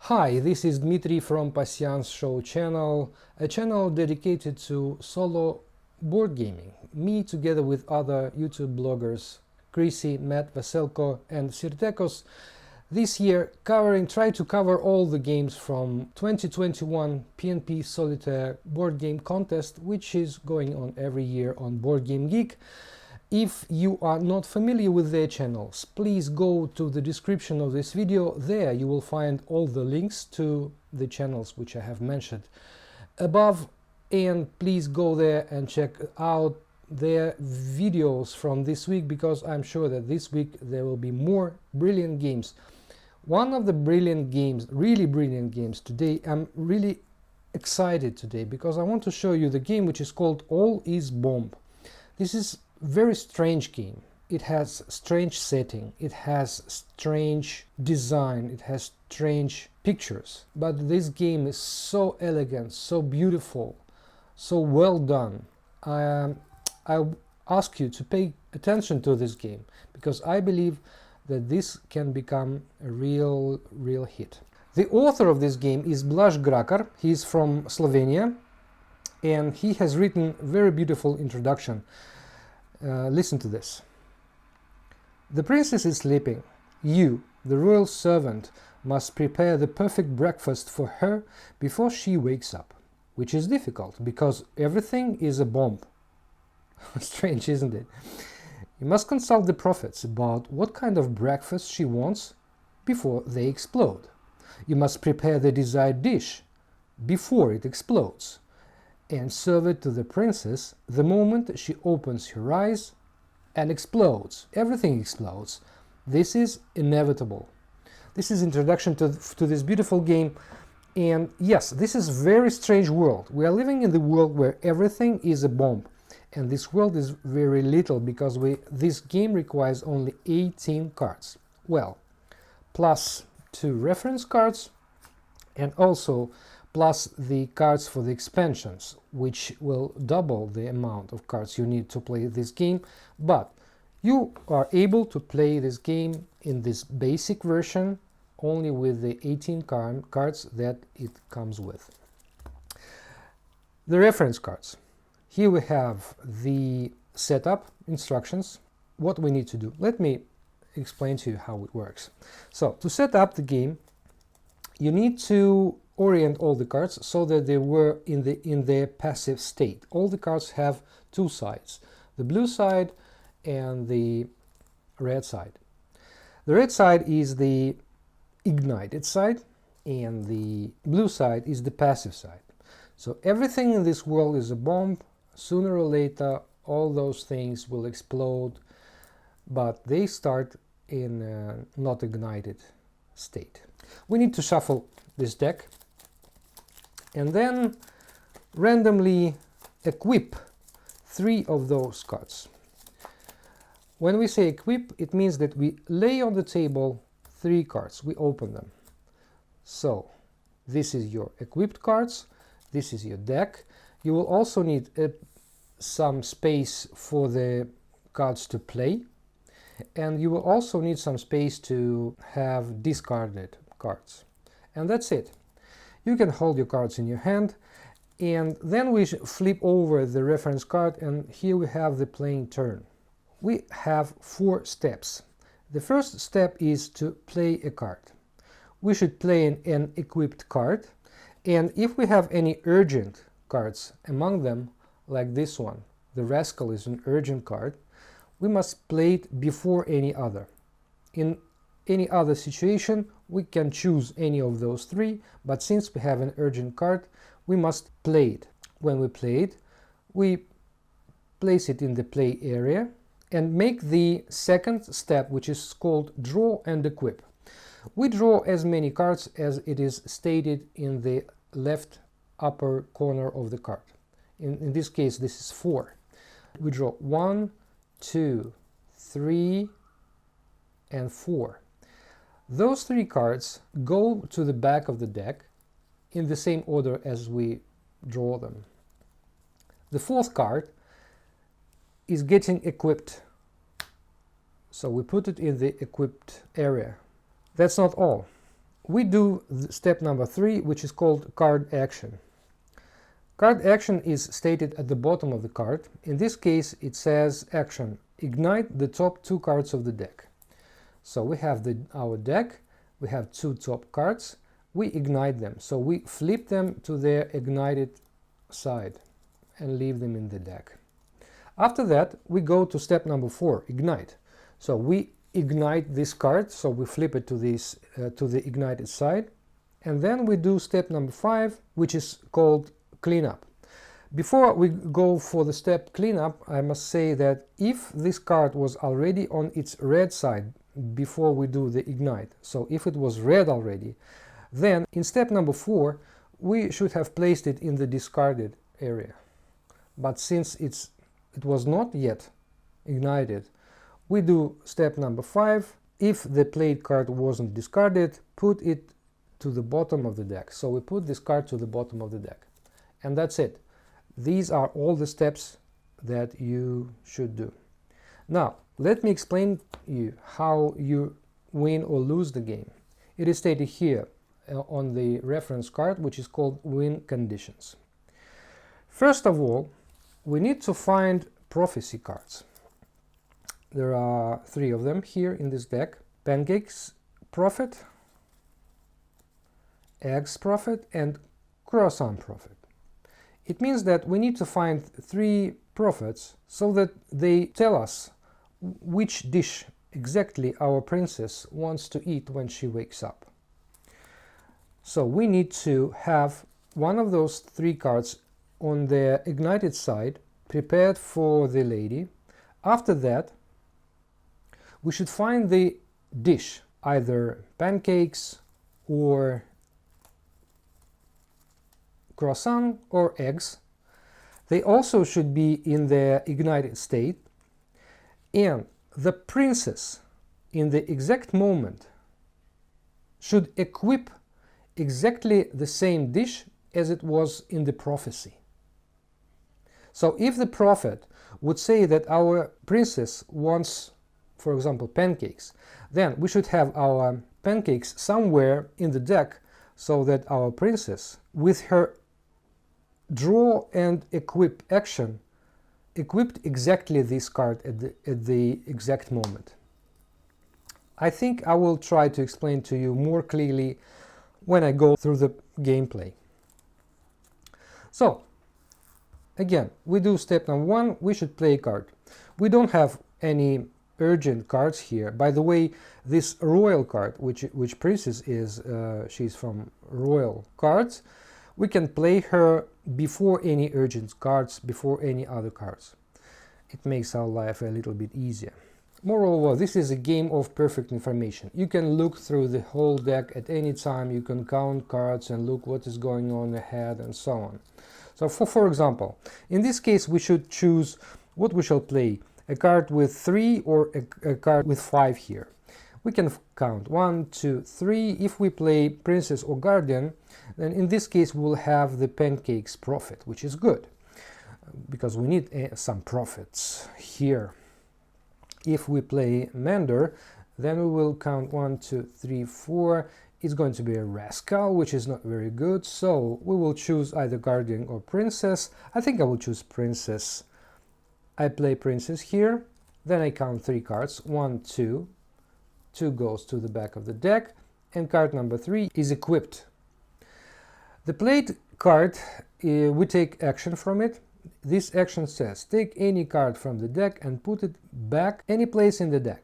Hi, this is Dmitry from Pasyans Show channel, a channel dedicated to solo board gaming. Me together with other YouTube bloggers, Chrissy, Matt, Vaselko and Sirtekos, this year try to cover all the games from 2021 PNP Solitaire board game contest, which is going on every year on Board Game Geek. If you are not familiar with their channels, please go to the description of this video. There you will find all the links to the channels which I have mentioned above, and please go there and check out their videos from this week, because I'm sure that this week there will be more brilliant games. One of the brilliant games, really brilliant games today, I'm really excited today because I want to show you the game which is called All is Bomb. This is very strange game. It has strange setting, it has strange design, it has strange pictures, but this game is so elegant, so beautiful, so well done. I ask you to pay attention to this game because I believe that this can become a real hit. The author of this game is Blaž Grakar. He is from Slovenia and he has written a very beautiful introduction. Listen to this. The princess is sleeping. You, the royal servant, must prepare the perfect breakfast for her before she wakes up, which is difficult because everything is a bomb. Strange, isn't it? You must consult the prophets about what kind of breakfast she wants before they explode. You must prepare the desired dish before it explodes and serve it to the princess the moment she opens her eyes and explodes. Everything explodes. This is inevitable. This is introduction to this beautiful game. And yes, this is a very strange world. We are living in the world where everything is a bomb. And this world is very little because this game requires only 18 cards. Well, plus 2 reference cards and also plus the cards for the expansions, which will double the amount of cards you need to play this game. But you are able to play this game in this basic version only with the 18 cards that it comes with. The reference cards. Here we have the setup instructions, what we need to do. Let me explain to you how it works. So, to set up the game, you need to orient all the cards so that they were in their passive state. All the cards have 2 sides, the blue side and the red side. The red side is the ignited side and the blue side is the passive side. So everything in this world is a bomb. Sooner or later all those things will explode, but they start in a not ignited state. We need to shuffle this deck and then randomly equip 3 of those cards. When we say equip, it means that we lay on the table 3 cards, we open them. So this is your equipped cards, this is your deck. You will also need some space for the cards to play, and you will also need some space to have discarded cards. And that's it. You can hold your cards in your hand, and then we flip over the reference card, and here we have the playing turn. We have 4 steps. The first step is to play a card. We should play an equipped card, and if we have any urgent cards among them, like this one, the Rascal is an urgent card, we must play it before any other. In any other situation, we can choose any of those 3, but since we have an urgent card, we must play it. When we play it, we place it in the play area and make the second step, which is called draw and equip. We draw as many cards as it is stated in the left upper corner of the card. In this case, this is 4. We draw 1, 2, 3, and 4. Those 3 cards go to the back of the deck in the same order as we draw them. The 4th card is getting equipped, so we put it in the equipped area. That's not all. we do step number 3, which is called card action. Card action is stated at the bottom of the card. In this case, it says action, ignite the top 2 cards of the deck. So we have our deck, we have 2 top cards, we ignite them. So we flip them to their ignited side and leave them in the deck. After that, we go to step number 4, ignite. So we ignite this card, so we flip it to the ignited side, and then we do step number 5, which is called cleanup. Before we go for the step cleanup, I must say that if this card was already on its red side before we do the ignite, so if it was red already, then in step number 4 we should have placed it in the discarded area. But since it was not yet ignited, we do step number 5. If the played card wasn't discarded, put it to the bottom of the deck. So we put this card to the bottom of the deck. And that's it. These are all the steps that you should do. Now, let me explain you how you win or lose the game. It is stated here on the reference card, which is called win conditions. First of all, we need to find prophecy cards. There are 3 of them here in this deck: pancakes prophet, eggs prophet, and croissant prophet. It means that we need to find 3 prophets so that they tell us which dish exactly our princess wants to eat when she wakes up. So we need to have one of those 3 cards on the ignited side prepared for the lady. After that, we should find the dish, either pancakes or croissant or eggs. They also should be in their ignited state, and the princess in the exact moment should equip exactly the same dish as it was in the prophecy. So if the prophet would say that our princess wants, for example, pancakes, then we should have our pancakes somewhere in the deck so that our princess, with her draw and equip action, equipped exactly this card at the exact moment. I think I will try to explain to you more clearly when I go through the gameplay. So, again, we do step number 1, we should play a card. We don't have any urgent cards here. By the way, this royal card, which princess is, she's from royal cards, we can play her before any urgent cards, before any other cards. It makes our life a little bit easier. Moreover, this is a game of perfect information. You can look through the whole deck at any time, you can count cards and look what is going on ahead and so on. So for example, in this case we should choose what we shall play, a card with 3 or a card with 5 here. We can count 1, 2, 3. If we play princess or guardian, then in this case we will have the pancakes prophet, which is good, because we need some prophets here. If we play Mander, then we will count 1, 2, 3, 4. It's going to be a rascal, which is not very good, so we will choose either guardian or princess. I think I will choose princess. I play princess here, then I count 3 cards, 1, 2. 2 goes to the back of the deck, and card number 3 is equipped. The played card, we take action from it. This action says, take any card from the deck and put it back any place in the deck.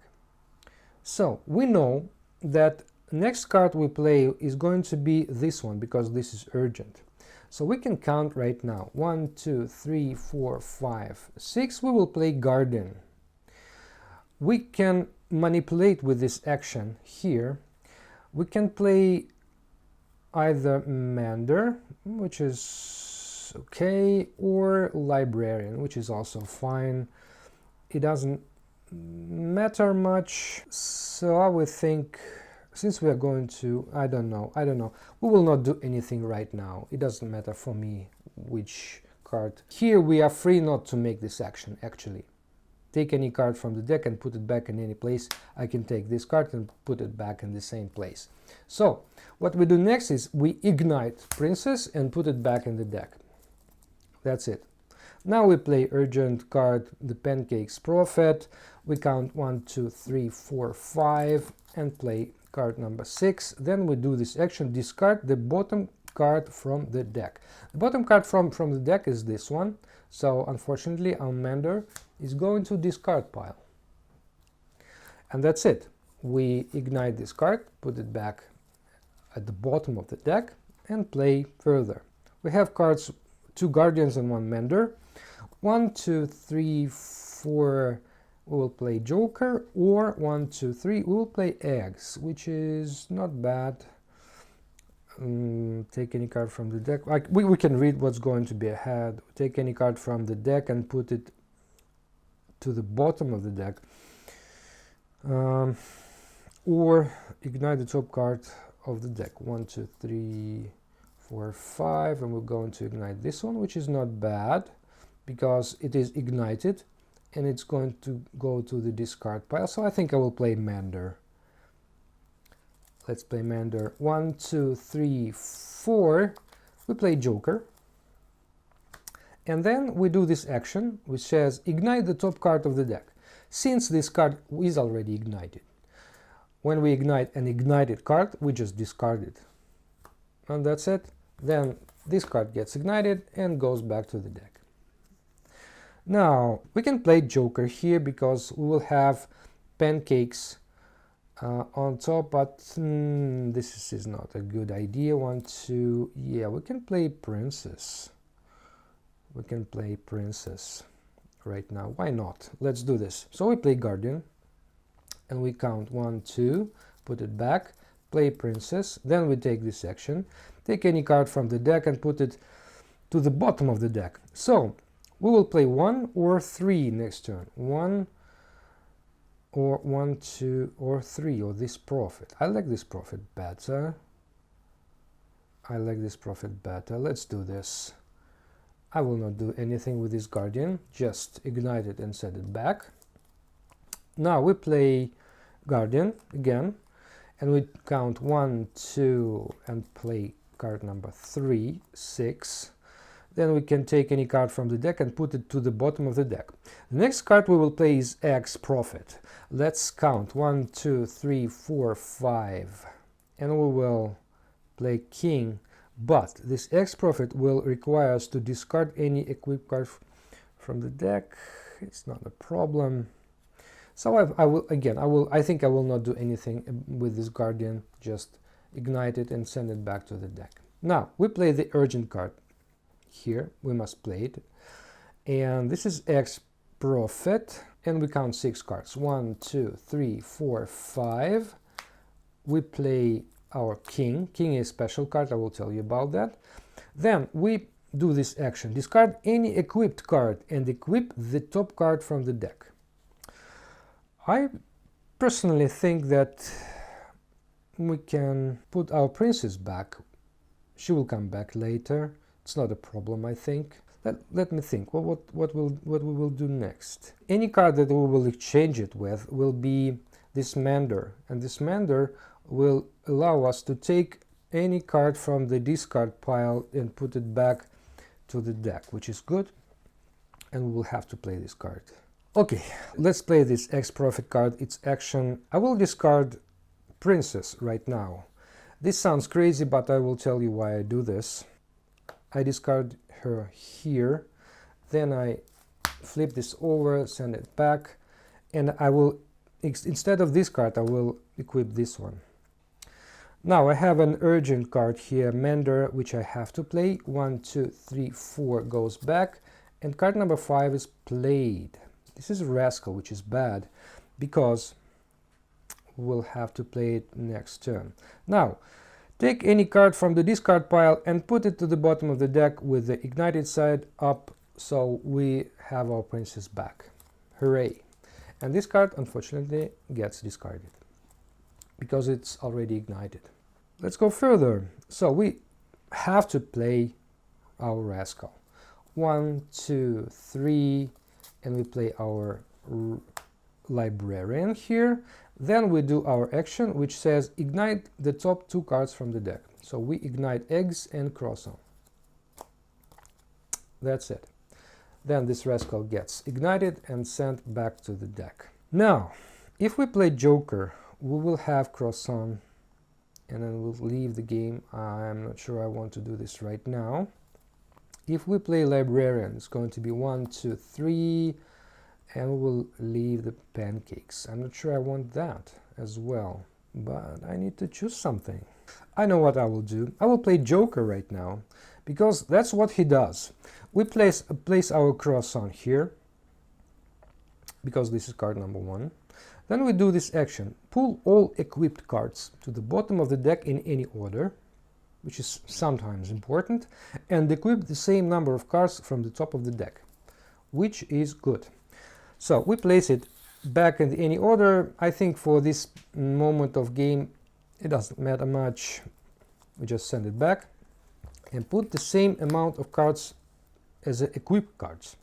So, we know that next card we play is going to be this one, because this is urgent. So we can count right now. 1, 2, 3, 4, 5, 6. We will play Guardian. We can manipulate with this action here. We can play either Mander, which is okay, or Librarian, which is also fine. It doesn't matter much. So I would think, since we are going to, I don't know, we will not do anything right now. It doesn't matter for me which card. Here we are free not to make this action, actually. take any card from the deck and put it back in any place. I can take this card and put it back in the same place. So what we do next is we ignite Princess and put it back in the deck. That's it. Now we play urgent card, the Pancake's Prophet. We count 1, 2, 3, 4, 5 and play card number 6. Then we do this action, discard the bottom card from the deck. The bottom card from the deck is this one. So unfortunately our mender is going to discard pile. And that's it. We ignite this card, put it back at the bottom of the deck and play further. We have cards, 2 guardians and 1 mender. 1, 2, 3, 4, we will play Joker, or 1, 2, 3, we will play eggs, which is not bad. Take any card from the deck. We can read what's going to be ahead. Take any card from the deck and put it to the bottom of the deck. Or ignite the top card of the deck. 1, 2, 3, 4, 5, and we're going to ignite this one, which is not bad because it is ignited and it's going to go to the discard pile. So I think I will play Mender. Let's play Mender. 1, 2, 3, 4. We play Joker. And then we do this action which says ignite the top card of the deck. Since this card is already ignited, when we ignite an ignited card, we just discard it. And that's it. Then this card gets ignited and goes back to the deck. Now we can play Joker here because we will have pancakes on top, but this is not a good idea. 1, 2, yeah, we can play Princess. We can play Princess right now. Why not? Let's do this. So we play Guardian and we count 1, 2, put it back, play Princess, then we take this action, take any card from the deck and put it to the bottom of the deck. So we will play 1 or 3 next turn. 1 or 1, 2 or 3, or this Prophet. I like this Prophet better. I like this Prophet better. Let's do this. I will not do anything with this Guardian, just ignite it and set it back. Now we play Guardian again, and we count 1, 2, and play card number 3, 6. Then we can take any card from the deck and put it to the bottom of the deck. The next card we will play is X Prophet. Let's count 1, 2, 3, 4, 5, and we will play King. But this X Prophet will require us to discard any equipped card from the deck. It's not a problem. So I think I will not do anything with this Guardian, just ignite it and send it back to the deck. Now we play the urgent card. Here we must play it, and this is X Prophet, and we count 6 cards. 1, 2, 3, 4, 5. We play our King. King is a special card, I will tell you about that. Then we do this action, discard any equipped card and equip the top card from the deck. I personally think that we can put our princess back. She will come back later. It's not a problem, I think. Let me think. What we will do next? Any card that we will exchange it with will be this Mender, and this Mender will allow us to take any card from the discard pile and put it back to the deck, which is good, and we will have to play this card. Okay, let's play this X Prophet card. Its action. I will discard Princess right now. This sounds crazy, but I will tell you why I do this. I discard her here, then I flip this over, send it back, and I will, instead of this card, I will equip this one. Now I have an urgent card here, Mender, which I have to play. 1, 2, 3, 4 goes back, and card number 5 is played. This is a Rascal, which is bad, because we'll have to play it next turn. Now, take any card from the discard pile and put it to the bottom of the deck with the ignited side up, so we have our princess back. Hooray! And this card, unfortunately, gets discarded because it's already ignited. Let's go further. So we have to play our Rascal. 1, 2, 3, and we play our librarian here. Then we do our action, which says ignite the top 2 cards from the deck. So we ignite eggs and croissant. That's it. Then this rascal gets ignited and sent back to the deck. Now, if we play Joker, we will have croissant, and then we'll leave the game. I'm not sure I want to do this right now. If we play librarian, it's going to be 1, 2, 3, and we will leave the pancakes. I'm not sure I want that as well, but I need to choose something. I know what I will do. I will play Joker right now, because that's what he does. We place our croissant here, because this is card number 1. Then we do this action. Pull all equipped cards to the bottom of the deck in any order, which is sometimes important, and equip the same number of cards from the top of the deck, which is good. So we place it back in any order. I think for this moment of game, it doesn't matter much. We just send it back and put the same amount of cards as the equipped cards.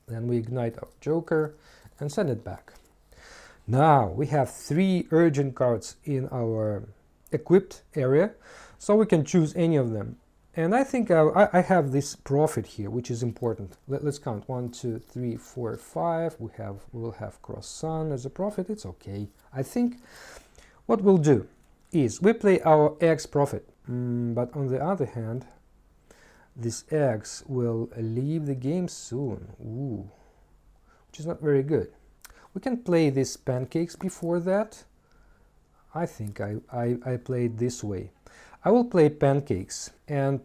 Then we ignite our Joker and send it back. Now we have 3 urgent cards in our equipped area, so we can choose any of them. And I think I have this profit here, which is important. Let's count 1, 2, 3, 4, 5. We will have croissant as a profit. It's okay. I think what we'll do is we play our eggs profit, but on the other hand, these eggs will leave the game soon. Ooh, which is not very good. We can play these pancakes before that. I think I played this way. I will play pancakes, and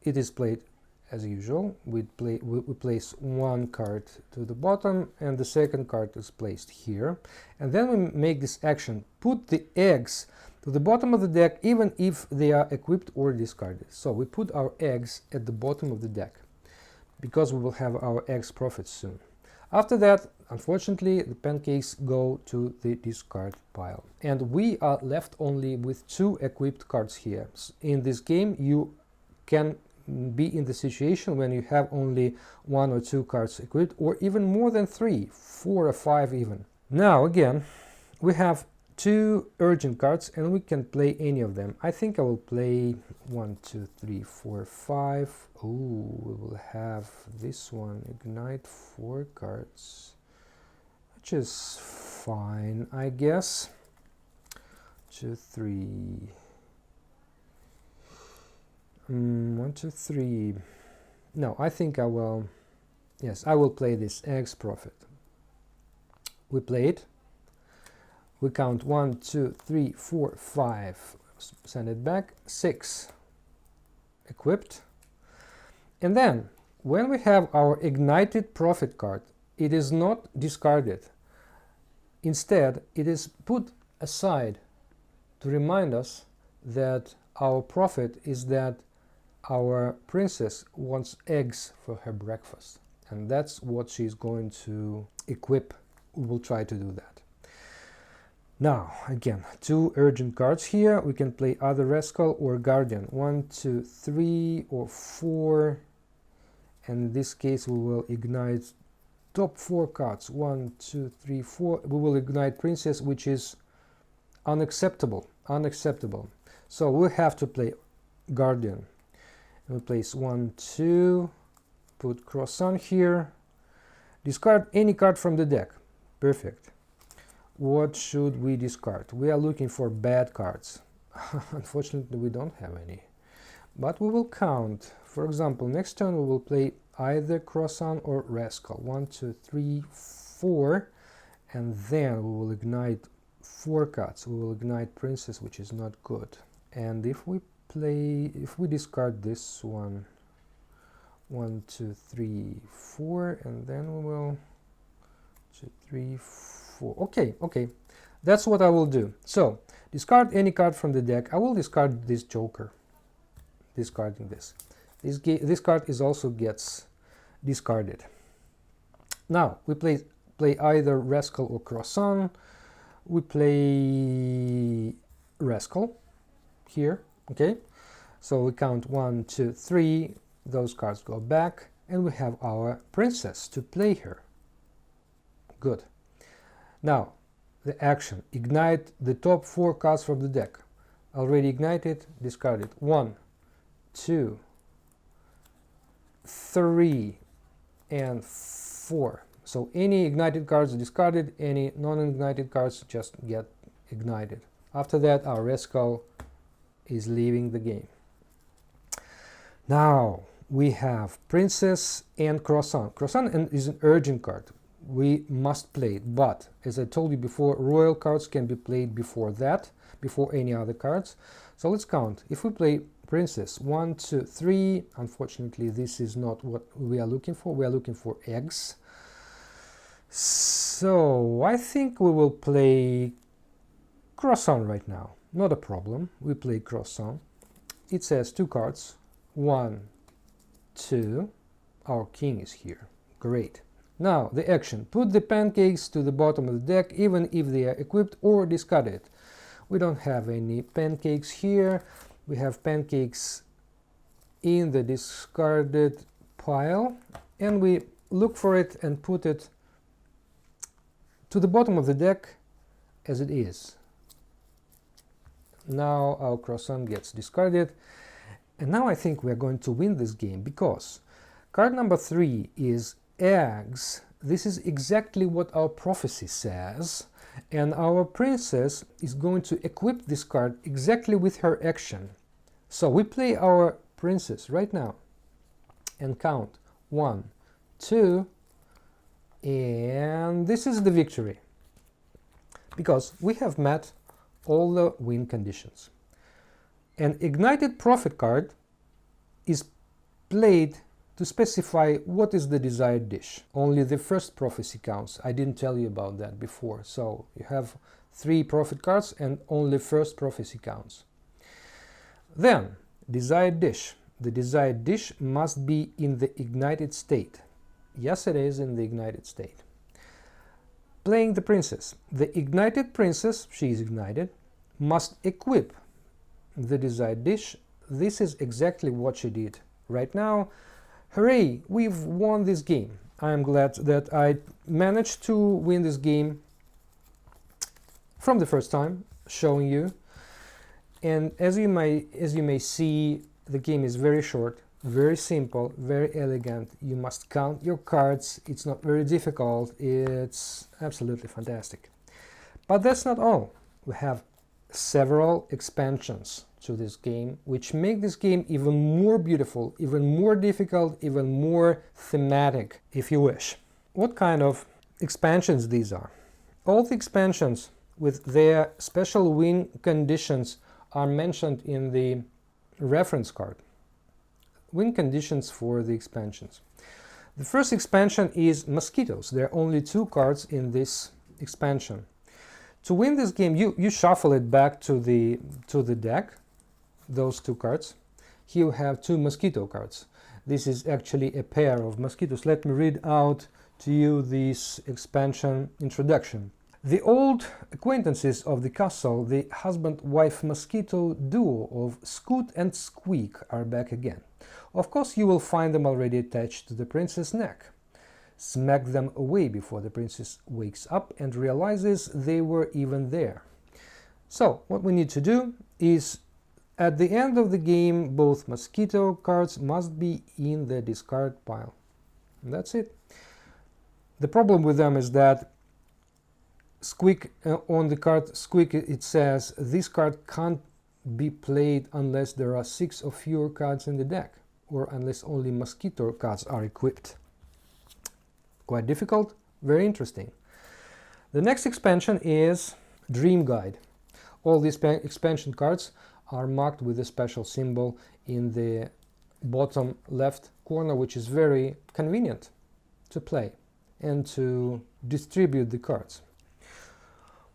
it is played as usual. We place 1 card to the bottom, and the second card is placed here. And then we make this action, put the eggs to the bottom of the deck, even if they are equipped or discarded. So we put our eggs at the bottom of the deck, because we will have our eggs profit soon. After that, unfortunately, the pancakes go to the discard pile. And we are left only with 2 equipped cards here. In this game, you can be in the situation when you have only 1 or 2 cards equipped, or even more than 3, 4 or 5 even. Now, again, we have 2 urgent cards, and we can play any of them. I think I will play 1, 2, 3, 4, 5. Oh, we will have this one, ignite 4 cards, which is fine, I guess. 2, 3. 1, 2, 3. No, I think I will. Yes, I will play this eggs profit. We play it. We count 1, 2, 3, 4, 5. Send it back. 6. Equipped. And then, when we have our ignited profit card, it is not discarded. Instead, it is put aside to remind us that our profit is that our princess wants eggs for her breakfast. And that's what she's going to equip. We will try to do that. Now, again, 2 urgent cards here. We can play either rascal or guardian. 1, 2, 3, or 4. And in this case, we will ignite top 4 cards. 1, 2, 3, 4. We will ignite princess, which is unacceptable. Unacceptable. So we have to play guardian. And we place 1, 2. Put croissant here. Discard any card from the deck. Perfect. What should we discard? We are looking for bad cards. Unfortunately, we don't have any. But we will count. For example, next turn we will play either croissant or rascal. 1, 2, 3, 4. And then we will ignite 4 cards. We will ignite princess, which is not good. And if we discard this one, 1, 2, 3, 4, and then we will 2, 3, 4. Okay, that's what I will do. So discard any card from the deck. I will discard this Joker. Discarding this. This card is also gets discarded. Now we play either rascal or croissant. We play rascal here. Okay, so we count 1, 2, 3. Those cards go back, and we have our princess to play her. Good. Now, the action. Ignite the top 4 cards from the deck. Already ignited, discarded. 1, 2, 3, and 4. So any ignited cards discarded, any non-ignited cards just get ignited. After that, our rascal is leaving the game. Now we have Princess and Croissant. Croissant is an urgent card. We must play it, but as I told you before, royal cards can be played before that, before any other cards. So let's count. If we play Princess, 1, 2, 3, unfortunately this is not what we are looking for. We are looking for eggs. So I think we will play Croissant right now. Not a problem. We play Croissant. It says 2 cards. 1, 2. Our king is here. Great. Now the action. Put the pancakes to the bottom of the deck, even if they are equipped or discarded. We don't have any pancakes here. We have pancakes in the discarded pile, and we look for it and put it to the bottom of the deck as it is. Now our croissant gets discarded, and now I think we're going to win this game, because card number 3 is eggs. This is exactly what our prophecy says, and our princess is going to equip this card exactly with her action. So we play our princess right now and count 1, 2, and this is the victory, because we have met all the win conditions. An ignited prophet card is played to specify what is the desired dish. Only the first prophecy counts. I didn't tell you about that before. So you have 3 prophet cards and only first prophecy counts. Then, desired dish. The desired dish must be in the ignited state. Yes, it is in the ignited state. Playing the princess. The ignited princess, she is ignited, must equip the desired dish. This is exactly what she did right now. Hooray, we've won this game. I am glad that I managed to win this game from the first time, showing you. And as you may see, the game is very short, very simple, very elegant. You must count your cards. It's not very difficult. It's absolutely fantastic. But that's not all. We have several expansions to this game, which make this game even more beautiful, even more difficult, even more thematic, if you wish. What kind of expansions these are? All the expansions with their special win conditions are mentioned in the reference card. Win conditions for the expansions. The first expansion is mosquitoes. There are only 2 cards in this expansion. To win this game, you shuffle it back to the deck, those 2 cards. Here you have 2 mosquito cards. This is actually a pair of mosquitoes. Let me read out to you this expansion introduction. The old acquaintances of the castle, the husband-wife mosquito duo of Scoot and Squeak, are back again. Of course, you will find them already attached to the princess' neck. Smack them away before the princess wakes up and realizes they were even there. So, what we need to do is, at the end of the game, both mosquito cards must be in the discard pile. And that's it. The problem with them is that Squeak, on the card Squeak, it says this card can't be played unless there are 6 or fewer cards in the deck, or unless only mosquito cards are equipped. Quite difficult, very interesting. The next expansion is Dream Guide. All these expansion cards are marked with a special symbol in the bottom left corner, which is very convenient to play and to distribute the cards.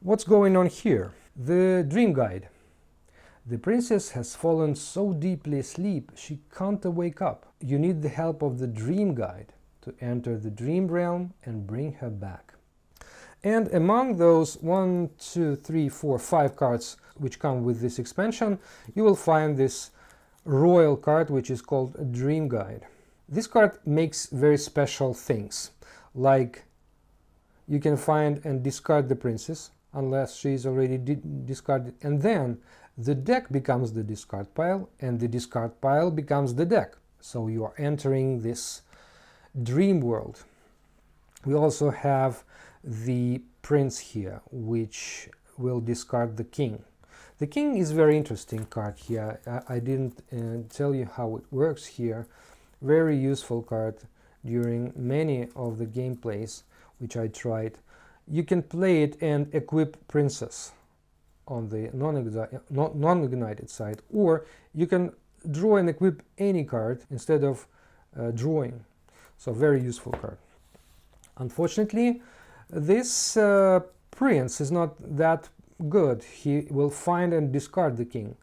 What's going on here? The Dream Guide. The princess has fallen so deeply asleep she can't wake up. You need the help of the Dream Guide to enter the dream realm and bring her back. And among those 1, 2, 3, 4, 5 cards which come with this expansion, you will find this royal card, which is called a Dream Guide. This card makes very special things, like you can find and discard the princess unless she is already discarded, and then the deck becomes the discard pile and the discard pile becomes the deck. So you are entering this dream world. We also have the prince here, which will discard the king. The king is very interesting card here. I didn't tell you how it works here. Very useful card during many of the gameplays which I tried. You can play it and equip princess on the non-ignited side, or you can draw and equip any card instead of drawing. So very useful card. Unfortunately, this prince is not that good. He will find and discard the king,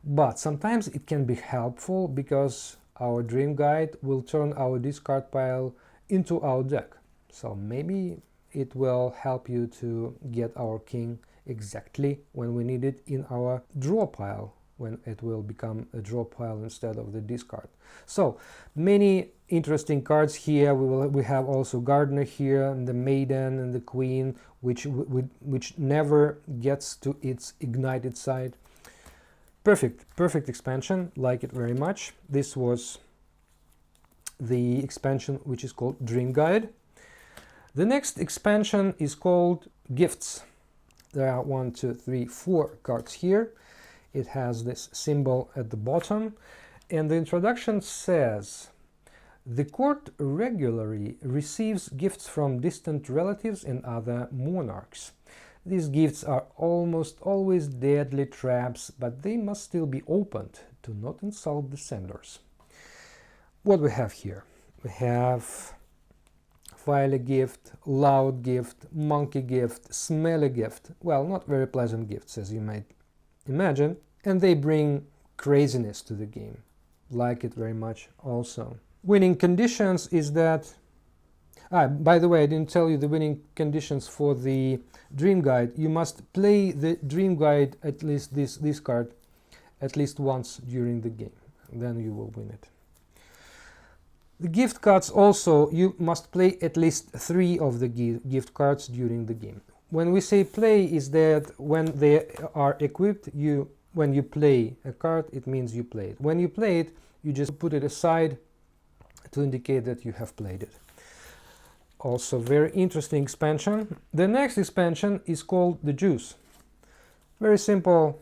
but sometimes it can be helpful because our dream guide will turn our discard pile into our deck. So maybe it will help you to get our king exactly when we need it in our draw pile, when it will become a draw pile instead of the discard. So many interesting cards here. We have also gardener here, and the maiden and the queen, which never gets to its ignited side. Perfect expansion, like it very much. This was the expansion which is called Dream Guide. The next expansion is called Gifts. There are 1, 2, 3, 4 cards here. It has this symbol at the bottom, and the introduction says, the court regularly receives gifts from distant relatives and other monarchs. These gifts are almost always deadly traps, but they must still be opened to not insult the senders. What we have here? We have fiery gift, loud gift, monkey gift, smelly gift. Well, not very pleasant gifts, as you might imagine, and they bring craziness to the game. Like it very much also. Winning conditions is that... by the way, I didn't tell you the winning conditions for the Dream Guide. You must play the Dream Guide, at least this card, at least once during the game. Then you will win it. The gift cards also, you must play at least 3 of the gift cards during the game. When we say play, is that when they are equipped, when you play a card, it means you play it. When you play it, you just put it aside to indicate that you have played it. Also very interesting expansion. The next expansion is called the Juice. Very simple,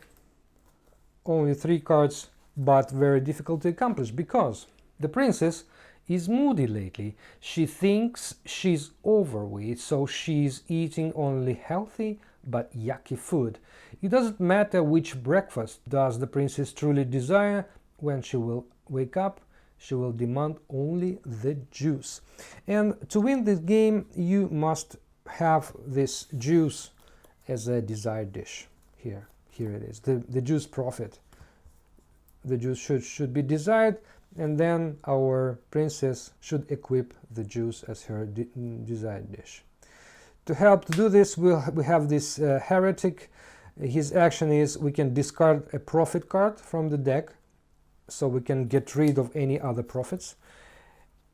only 3 cards, but very difficult to accomplish because the princess is moody lately. She thinks she's overweight, so she's eating only healthy but yucky food. It doesn't matter which breakfast does the princess truly desire. When she will wake up, she will demand only the juice. And to win this game, you must have this juice as a desired dish. Here it is, the juice profit. The juice should be desired, and then our princess should equip the juice as her desired dish. To help to do this, we have this heretic. His action is we can discard a profit card from the deck, so we can get rid of any other profits.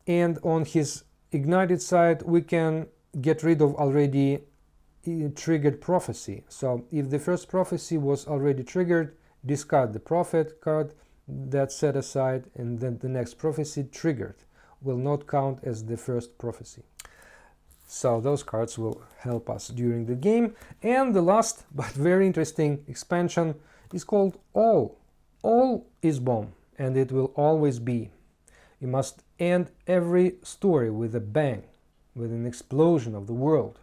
And on his ignited side, we can get rid of already triggered prophecy. So if the first prophecy was already triggered, discard the profit card, that's set aside, and then the next prophecy triggered will not count as the first prophecy. So those cards will help us during the game. And the last but very interesting expansion is called All. All is bomb, and it will always be. You must end every story with a bang, with an explosion of the world,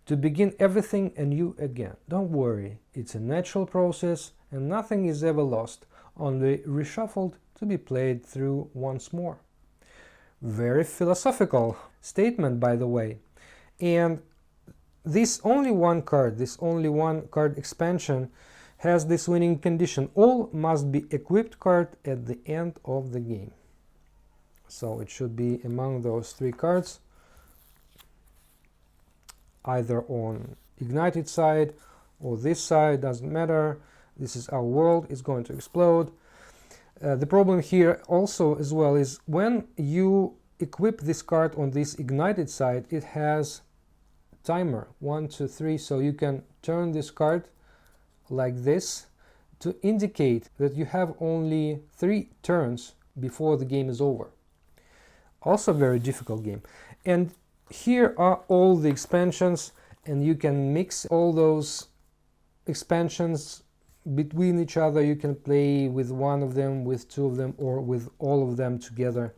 to begin everything anew again. Don't worry, it's a natural process and nothing is ever lost, only reshuffled to be played through once more. Very philosophical statement, by the way. And this only one card expansion has this winning condition. All must be equipped card at the end of the game. So it should be among those 3 cards, either on ignited side or this side, doesn't matter. This is our world, it's going to explode. The problem here also as well is when you equip this card on this ignited side, it has timer 1, 2, 3, so you can turn this card like this to indicate that you have only 3 turns before the game is over. Also very difficult game. And here are all the expansions, and you can mix all those expansions between each other. You can play with one of them, with 2 of them, or with all of them together.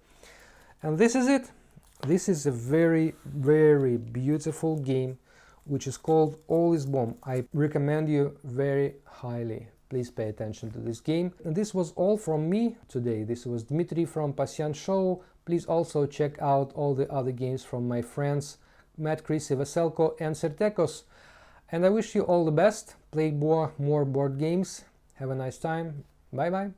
And this is it. This is a very, very beautiful game which is called All is Bomb. I recommend you very highly. Please pay attention to this game. And this was all from me today. This was Dmitry from Pasyans Show. Please also check out all the other games from my friends Matt, Chrissy, Vaselko and Sertekos. And I wish you all the best. Play more board games. Have a nice time. Bye bye.